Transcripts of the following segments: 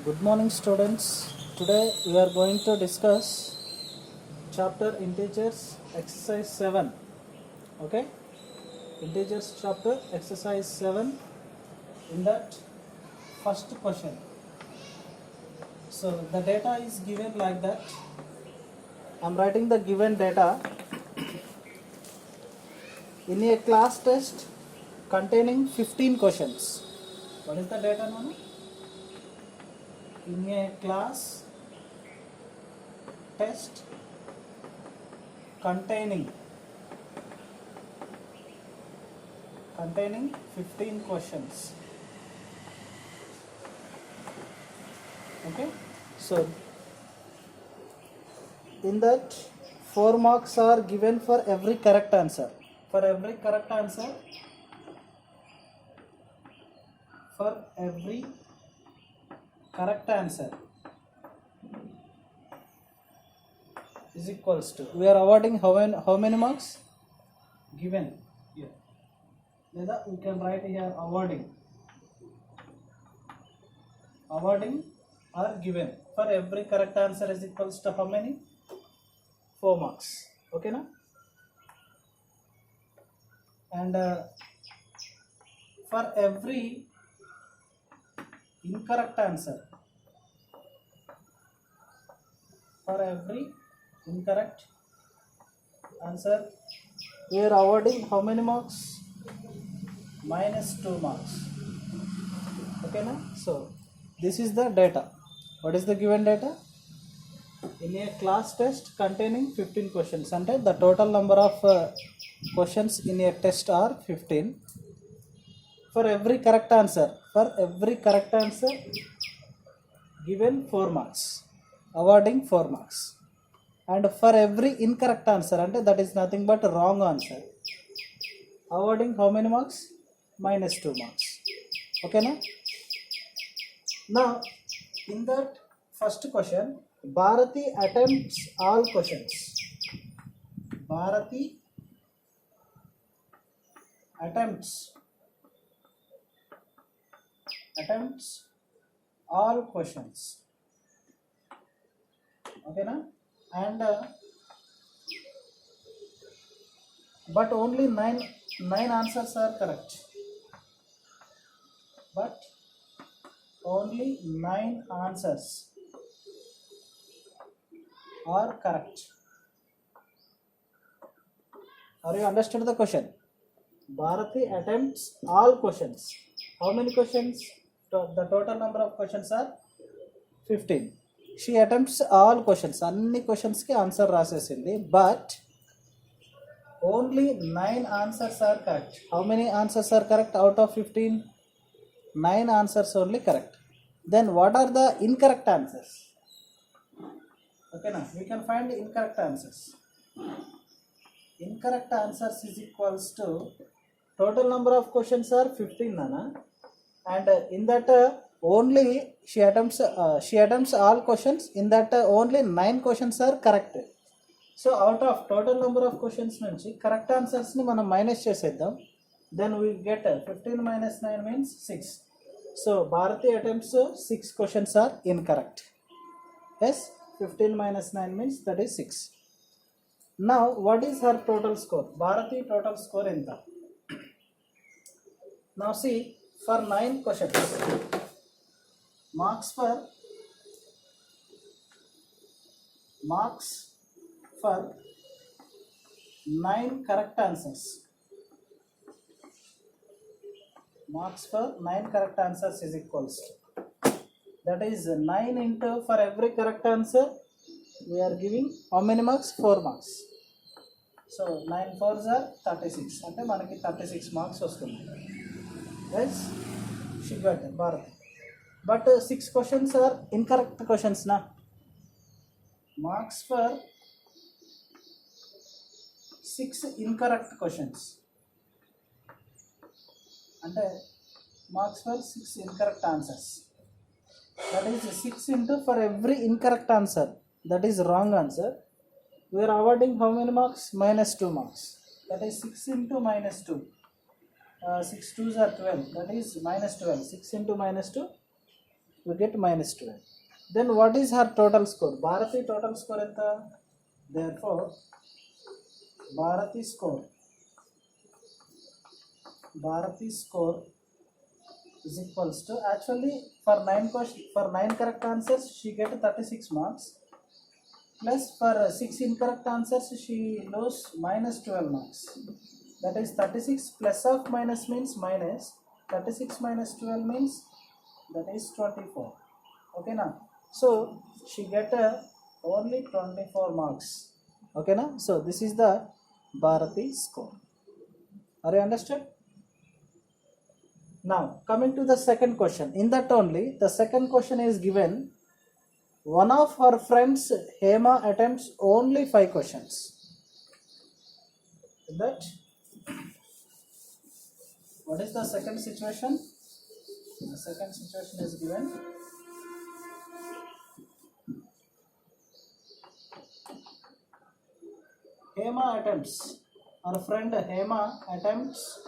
Good morning, students. Today we are going to discuss chapter integers exercise 7. Okay, integers chapter exercise 7. In that first question, so the data is given like that. I'm writing the given data in a class test containing 15 questions. What is the data now? In a class test containing 15 questions. Okay, so in that 4 marks are given for every correct answer. For every correct answer, is equals to, we are awarding how many marks? Given here. లేదా we can write here awarding or given. For every correct answer is equals to how many? 4 marks. Okay na? And for every incorrect answer, we are awarding how many marks? -2 marks. Okay na? So this is the data. What is the given data? In a class test containing 15 questions, and the total number of questions in a test are 15. For every correct answer, given 4 marks, awarding 4 marks. And for every incorrect answer, and that is nothing but wrong answer, awarding how many marks? -2 marks. Okay na? Now in that first question, Bharati attempts all questions. Bharati attempts all questions. Okay na? And but only nine answers are correct. But only 9 answers are correct. Are you understood the question? Bharati attempts all questions. How many questions? The total number of questions are 15. She attempts all questions. Anni questions ki answer rasesindi, but only 9 answers are correct. How many answers are correct out of 15? 9 answers only correct. Then what are the incorrect answers? Okay na, we can find incorrect answers. Incorrect answers is equals to, total number of questions are 15 nana, and in that only she attempts all questions. In that only 9 questions are correct. So out of total number of questions nunchi correct answers ni manam minus cheseddam. Then we get 15 minus 9 means 6. So Bharati attempts 6 questions are incorrect. Yes, 15 minus 9 means that is 6. Now what is her total score? Bharati total score enta? Now see, for 9 questions, marks for 9 correct answers. Marks for 9 correct answers is equals to, that is 9 into, for every correct answer we are giving how many marks? 4 marks. So 9 4s are 36. అంటే మనకి 36 marks వస్తుంది. Yes, she got it, Bharati. But 6 questions are incorrect questions na. Marks for 6 incorrect questions. అంటే marks for 6 incorrect answers. That is 6 into, for every incorrect answer, that is wrong answer, we are awarding how many marks? -2 marks. That is 6 into -2. 6 2s are 12. That is -12. 6 into -2, we get minus 12. Then what is her total score? Bharati total score enta? Therefore Bharati score is equals to, actually for 9 correct answers she get 36 marks, plus for 6 incorrect answers she lose minus 12 marks. That is 36 plus of minus means minus, 36 minus 12 means that is 24. Okay now, so she get only 24 marks. Okay now, so this is the Bharati score. Are you understood? Now coming to the second question. In that only, the second question is given, one of her friends Hema attempts only 5 questions. That what is the second situation? The second situation is given, Hema attempts, her friend Hema attempts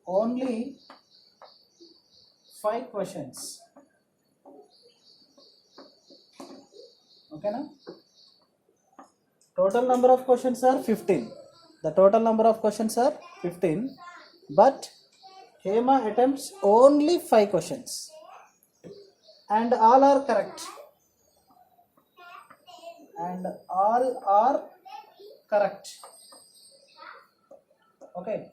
only 5 questions. Okay now, total number of questions are 15. The total number of questions are 15, but Hema attempts only 5 questions and all are correct. And all are correct. Okay,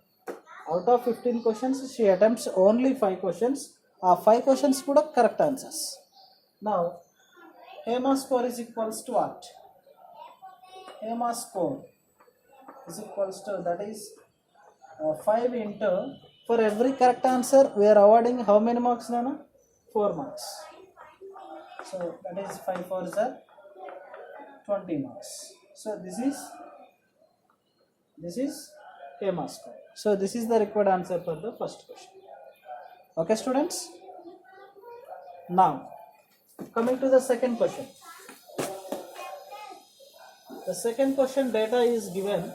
out of 15 questions she attempts only 5 questions. 5 questions kuda correct answers. Now Hema score is equals to what? Hema score is equals to, that is 5 into, for every correct answer we are awarding how many marks, Nana? 4 marks. So that is 5 4s are 20 marks. So this is Hema score. So this is the required answer for the first question. Okay students, now coming to the second question. The second question data is given,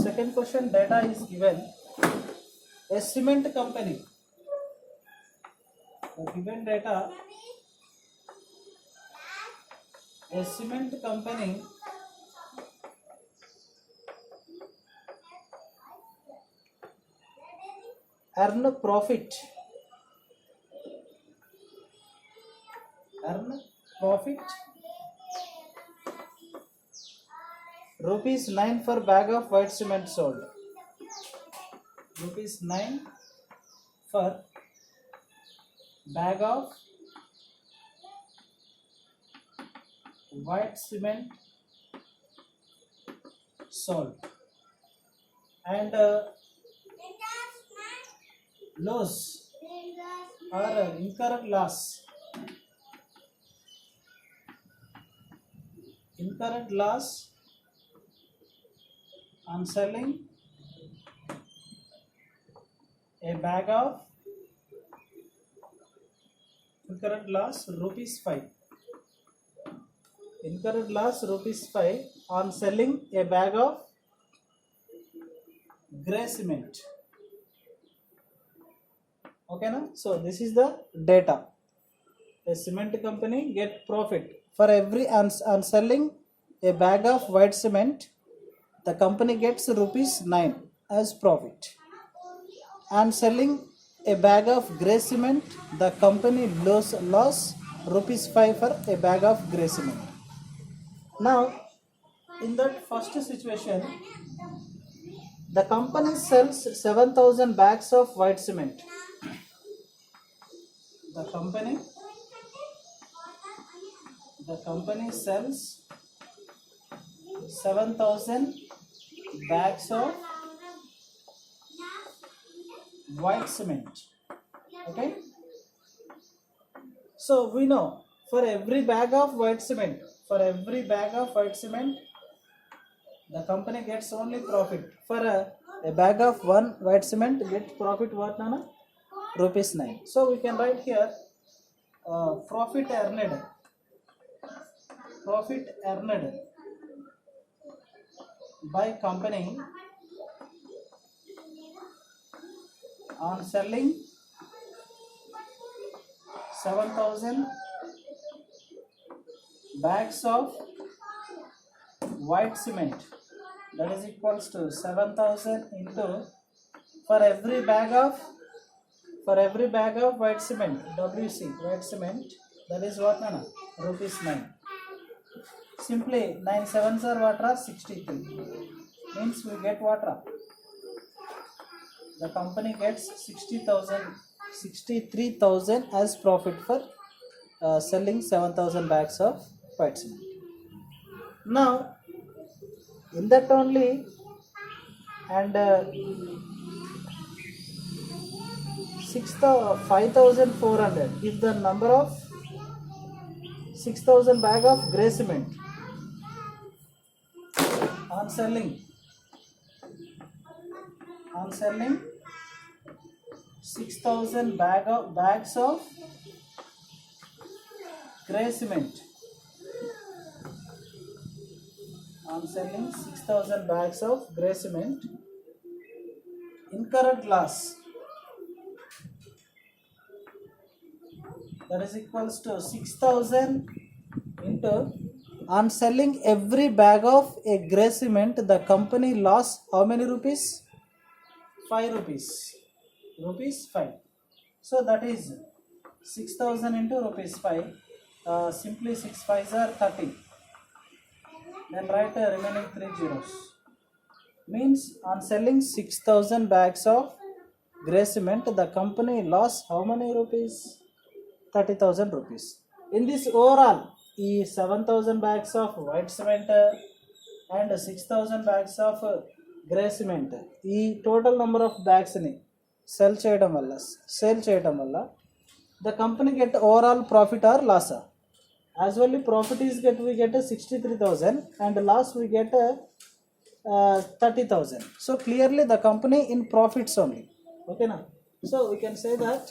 second question data is given, a cement company, the given data, a cement company earn profit rupees 9 for bag of white cement sold. Rupees 9 for bag of white cement sold, and loss or incurred loss on selling a bag of, incurred loss rupees 5. Incurred loss rupees 5 on selling a bag of grey cement. Okay na? So this is the data. A cement company get profit for every on selling a bag of white cement. The company gets rupees 9 as profit. And selling a bag of grey cement, the company loss rupees 5 for a bag of grey cement. Now in that first situation, the company sells 7,000 bags of white cement. The company sells 7,000 bags of white cement. Okay, so we know for every bag of white cement, the company gets only profit. For a bag of one white cement gets profit what, Nana? Rupees 9. So we can write here profit earned profit earned by company on selling 7,000 bags of white cement, that is equals to 7,000 into for every bag of white cement, WC white cement, that is what nana rupees 9. Simply 9 sevens are what are 63, means we get what are the company gets 63,000 as profit for selling 7,000 bags of white cement. Now in that only, and 5,400, if the number of 6,000 bag of grey cement on selling 6,000 bags of grey cement, on selling 6,000 bags of grey cement, incurred loss, that is equals to 6,000 into on selling every bag of a grey cement, the company lost how many rupees? 5 rupees. Rupees 5. So that is 6,000 into rupees 5. Simply 6 5s are 30. Then write the remaining 3 zeros. Means on selling 6,000 bags of grey cement, the company lost how many rupees? 30,000 rupees. In this overall, 7,000 bags of white cement and 6,000 bags of grey cement, total number of bags ni sell చేయడం వల్ల the company get overall profit or loss. As well profit is we get 63,000 and loss we get 30,000. So clearly the company in profits only. Okay now, so we can say that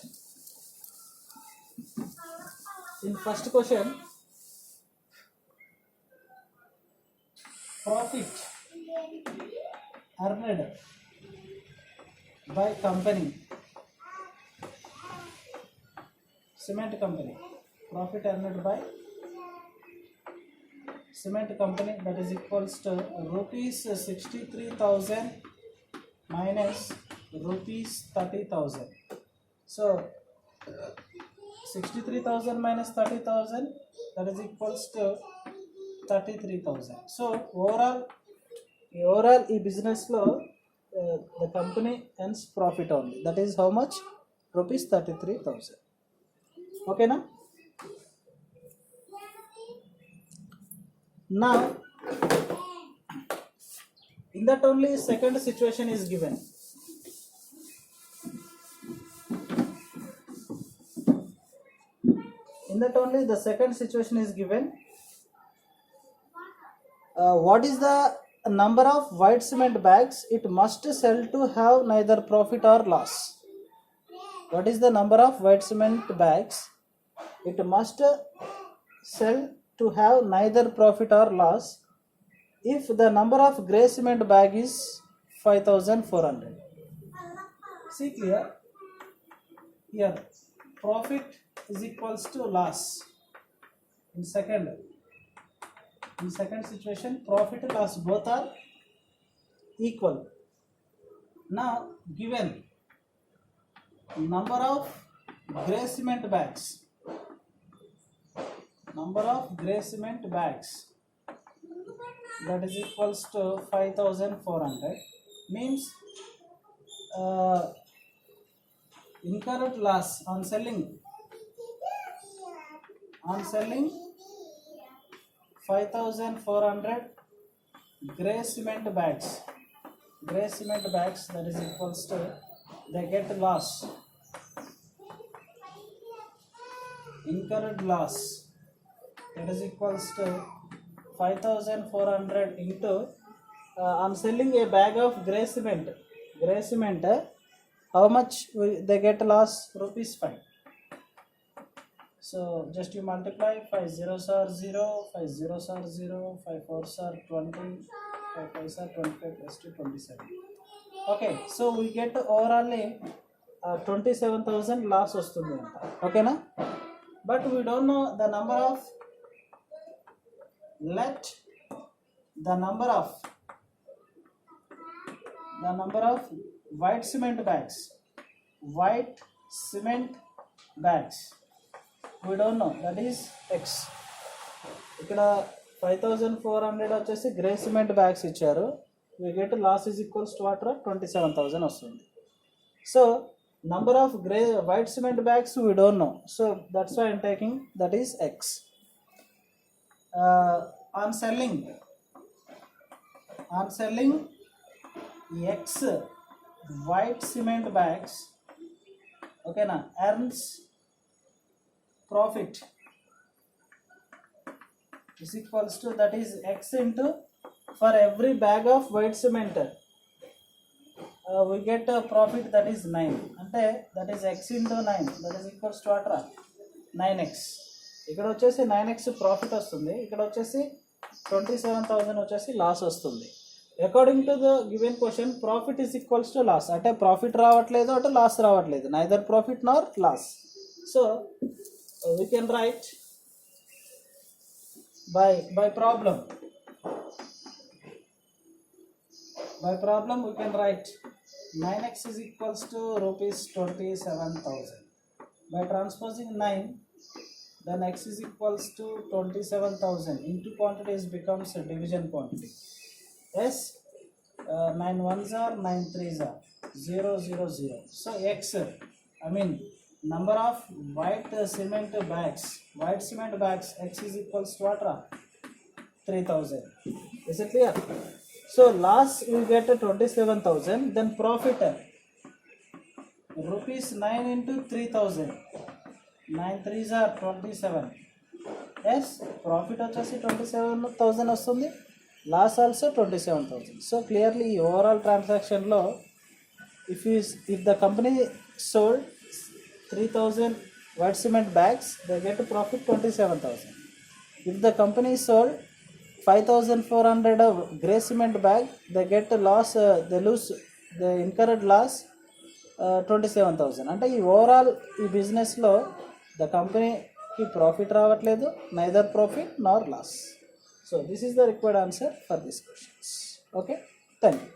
in first question, profit earned by company, cement company, profit earned by cement company, that is equals to rupees 63,000 minus rupees 30,000. So 63,000 minus 30,000, that is equals to 33,000. So overall business lo the company earns profit only, that is how much? Rupees 33,000. Okay na? Now in that only second situation is given. In that only the second situation is given. What is the number of white cement bags it must sell to have neither profit or loss? What is the number of white cement bags it must sell to have neither profit or loss if the number of grey cement bag is 5,400? See clear? Here profit is equals to loss. In second situation, profit and loss both are equal. Now given number of grey cement bags, that is equals to 5,400, means incurred loss on selling 5,400 grey cement bags, that is equals to they get loss, incurred loss, that is equals to 5,400 into I'm selling a bag of grey cement, how much they get loss? Rupees 5. So just you multiply, 5 zeros are 0, 5 zeros are 0, 5 fours are 20, 5 fives are 25 plus 2 27. Okay, so we get overall 27,000 loss వస్తుంది అంట. ఓకేనా? But we don't know the number of, let the number of white cement bags we don't know, that is x. ఇక్కడ 5,400 వచ్చేసి grey cement bags ఇచ్చారు. we get loss is equals to what? 27,000 వస్తుంది. so number of white cement bags we don't know, so that's why I'm taking that is x. On selling x white cement bags, okay na, earns profit is equals to, that is x into, for every bag of white cement we get a profit, that is 9, అంటే that is x into 9, that is equals to what? 9x. ఇక్కడ వచ్చేసి 9x profit వస్తుంది, ఇక్కడ వచ్చేసి 27,000 వచ్చేసి loss వస్తుంది. According to the given question profit is equals to loss, అంటే profit రావట్లేదు అటు లాస్ రావట్లేదు, neither profit nor loss. So we can write by problem we can write 9x is equals to rupees 27,000. by transposing 9, then x is equals to 27,000 into quantities becomes a division quantity. Yes, 9 ones are 9 threes are 0 0 0. So x, I mean number of white cement bags x is equals to what? 3,000. Is it clear? So loss we get 27,000, then profit rupees 9 into 3,000, 9 threes are 27. yes, profit వచ్చేసి 27,000 వస్తుంది, loss also 27,000. So clearly ఈ overall ట్రాన్సాక్షన్లో if the company sold 3,000 white cement bags, they get a profit 27,000. if the company sold 5,400 of grey cement bag, they get a loss, they incurred loss 27,000. అంటే ఈ overall ఈ బిజినెస్లో the కంపెనీకి profit రావట్లేదు, neither profit nor loss. So this is the required answer for this questions. Okay, thank you.